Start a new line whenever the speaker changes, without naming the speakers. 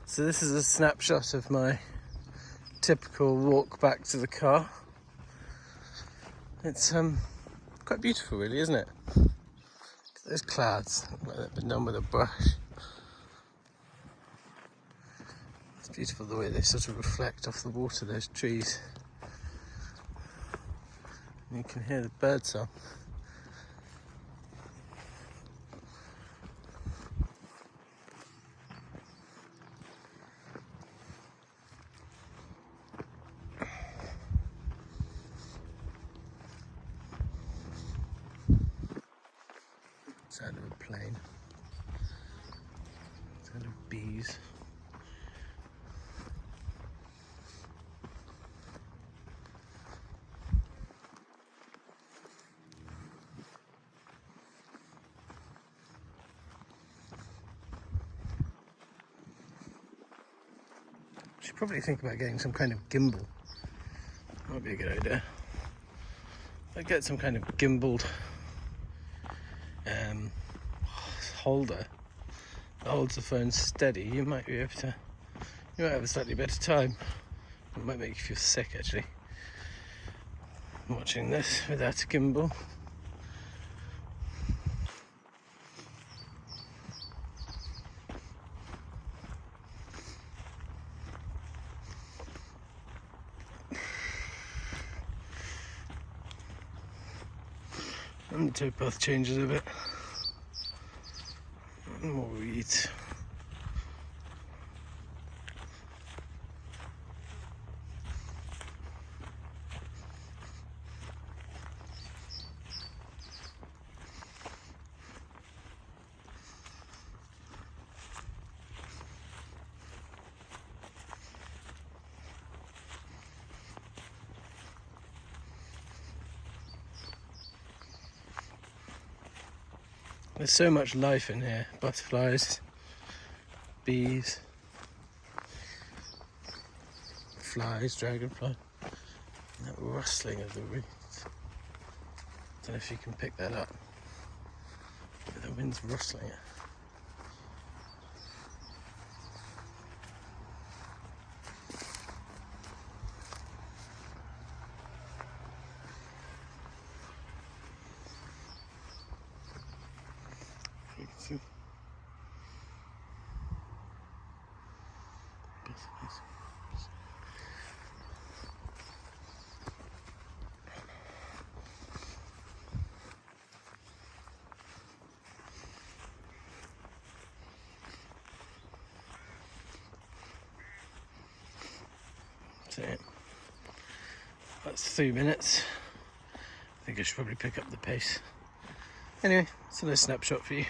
So this is a snapshot of my typical walk back to the car. It's quite beautiful really, isn't it? Those clouds, like they've been done with a brush. It's beautiful the way they sort of reflect off the water, those trees. And you can hear the bird song. Sound of a plane. Sound of bees. Should probably think about getting some kind of gimbal. Might be a good idea. If I get some kind of gimbaled holder that holds the phone steady, you might have a slightly better time. It might make you feel sick actually, watching this without a gimbal. And the towpath changes a bit. More weeds. There's so much life in here. Butterflies, bees, flies, dragonfly. And that rustling of the reeds. Don't know if you can pick that up. But the wind's rustling it. You can see. That's it. That's 3 minutes. I think I should probably pick up the pace. Anyway, it's a nice snapshot for you.